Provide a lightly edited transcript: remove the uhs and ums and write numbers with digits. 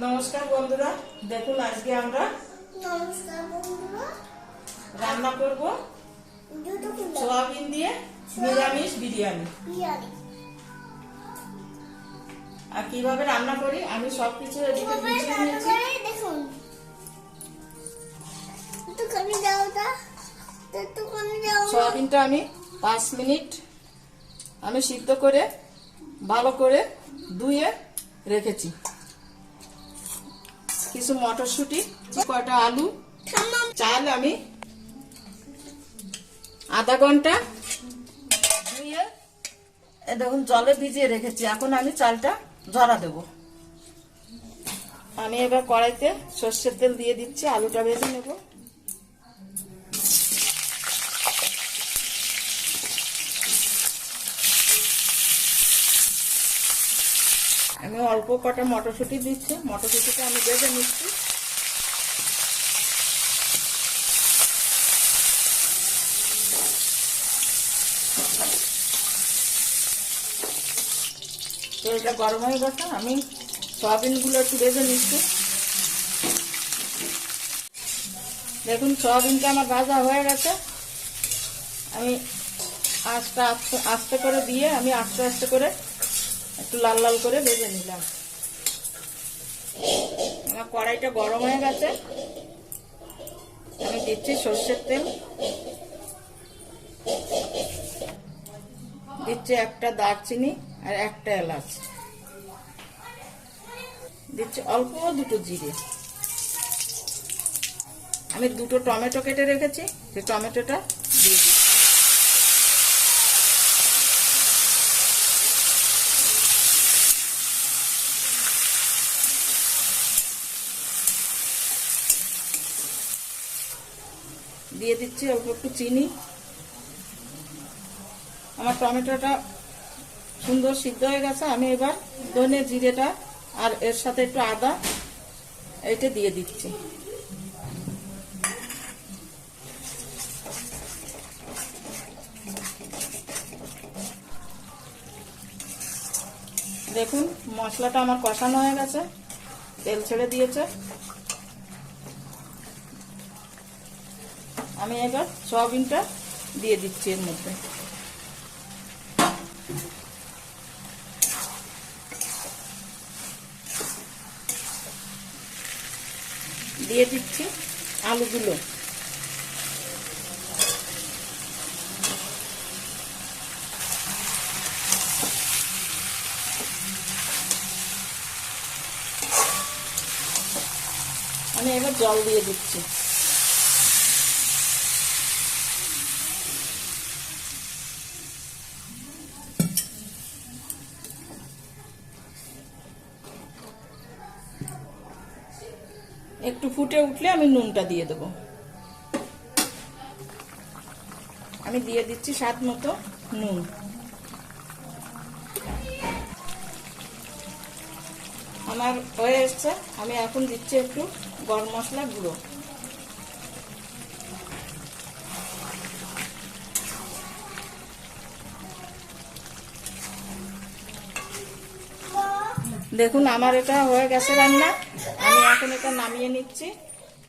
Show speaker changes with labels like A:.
A: নমস্কার বন্ধুরা, দেখুন আজকে আমরা রান্না করব সোয়াবিন দিয়ে নিরামিষ বিরিয়ানি। আর কিভাবে রান্না করি আমি সবকিছু এদিকে গুছিয়ে নিয়েছি। সোয়াবিনটা আমি 5 মিনিট আমি সিদ্ধ করে ভালো করে ধুয়ে রেখেছি। কিছু মটরশুঁটি, কয়টা আলু, চাল আমি আধা ঘন্টা ধুয়ে দেখুন জলে ভিজিয়ে রেখেছি। এখন আমি চালটা ঝরা দেব। আমি এবার কড়াইতে সর্ষের তেল দিয়ে দিচ্ছি, আলুটা ভেজে নেব। আমি অল্প কটা মটরশুঁটি দিচ্ছি, মটরশুঁটিটা আমি ভেজে নিচ্ছি। তেলটা গরম হয়ে গেছে, আমি সয়াবিনগুলো একটু ভেজে নিচ্ছি। দেখুন সয়াবিনটা আমার ভাজা হয়ে গেছে। আমি আস্তে আস্তে করে দিয়ে আমি আস্তে আস্তে করে একটু লাল লাল করে ভেজে নিলাম। আমার কড়াইটা গরম হয়ে গেছে, আমি দিচ্ছি সর্ষের তেল, দিচ্ছি একটা দারচিনি আর একটা এলাচ, দিচ্ছি অল্প দুটো জিরে। আমি দুটো টমেটো কেটে রেখেছি, সেই টমেটোটা দিয়ে দিচ্ছি। দিয়ে দিচ্ছি অল্প একটু চিনি। আমার টমেটোটা সুন্দর সিদ্ধ হয়ে গেছে। আমি এবার ধনে জিরেটা আর এর সাথে একটু আদা এইটা দিয়ে দিচ্ছি। দেখুন মশলাটা আমার কষানো হয়ে গেছে, তেল ছেড়ে দিয়েছে। আমি এবার সয়াবিনটা দিয়ে দিচ্ছি এর মধ্যে। দিয়ে দিচ্ছি আলুগুলো। আমি এবার জল দিয়ে দিচ্ছি। একটু ফুটে উঠলে আমি নুনটা দিয়ে দেব। আমি দিয়ে দিচ্ছি স্বাদ মতো নুন। আমার হয়ে এসছে, আমি এখন দিচ্ছি একটু গরম মশলা গুঁড়ো। দেখুন আমার এটা হয়ে গেছে রান্না। আমি এখন এটা নামিয়ে নিচ্ছি।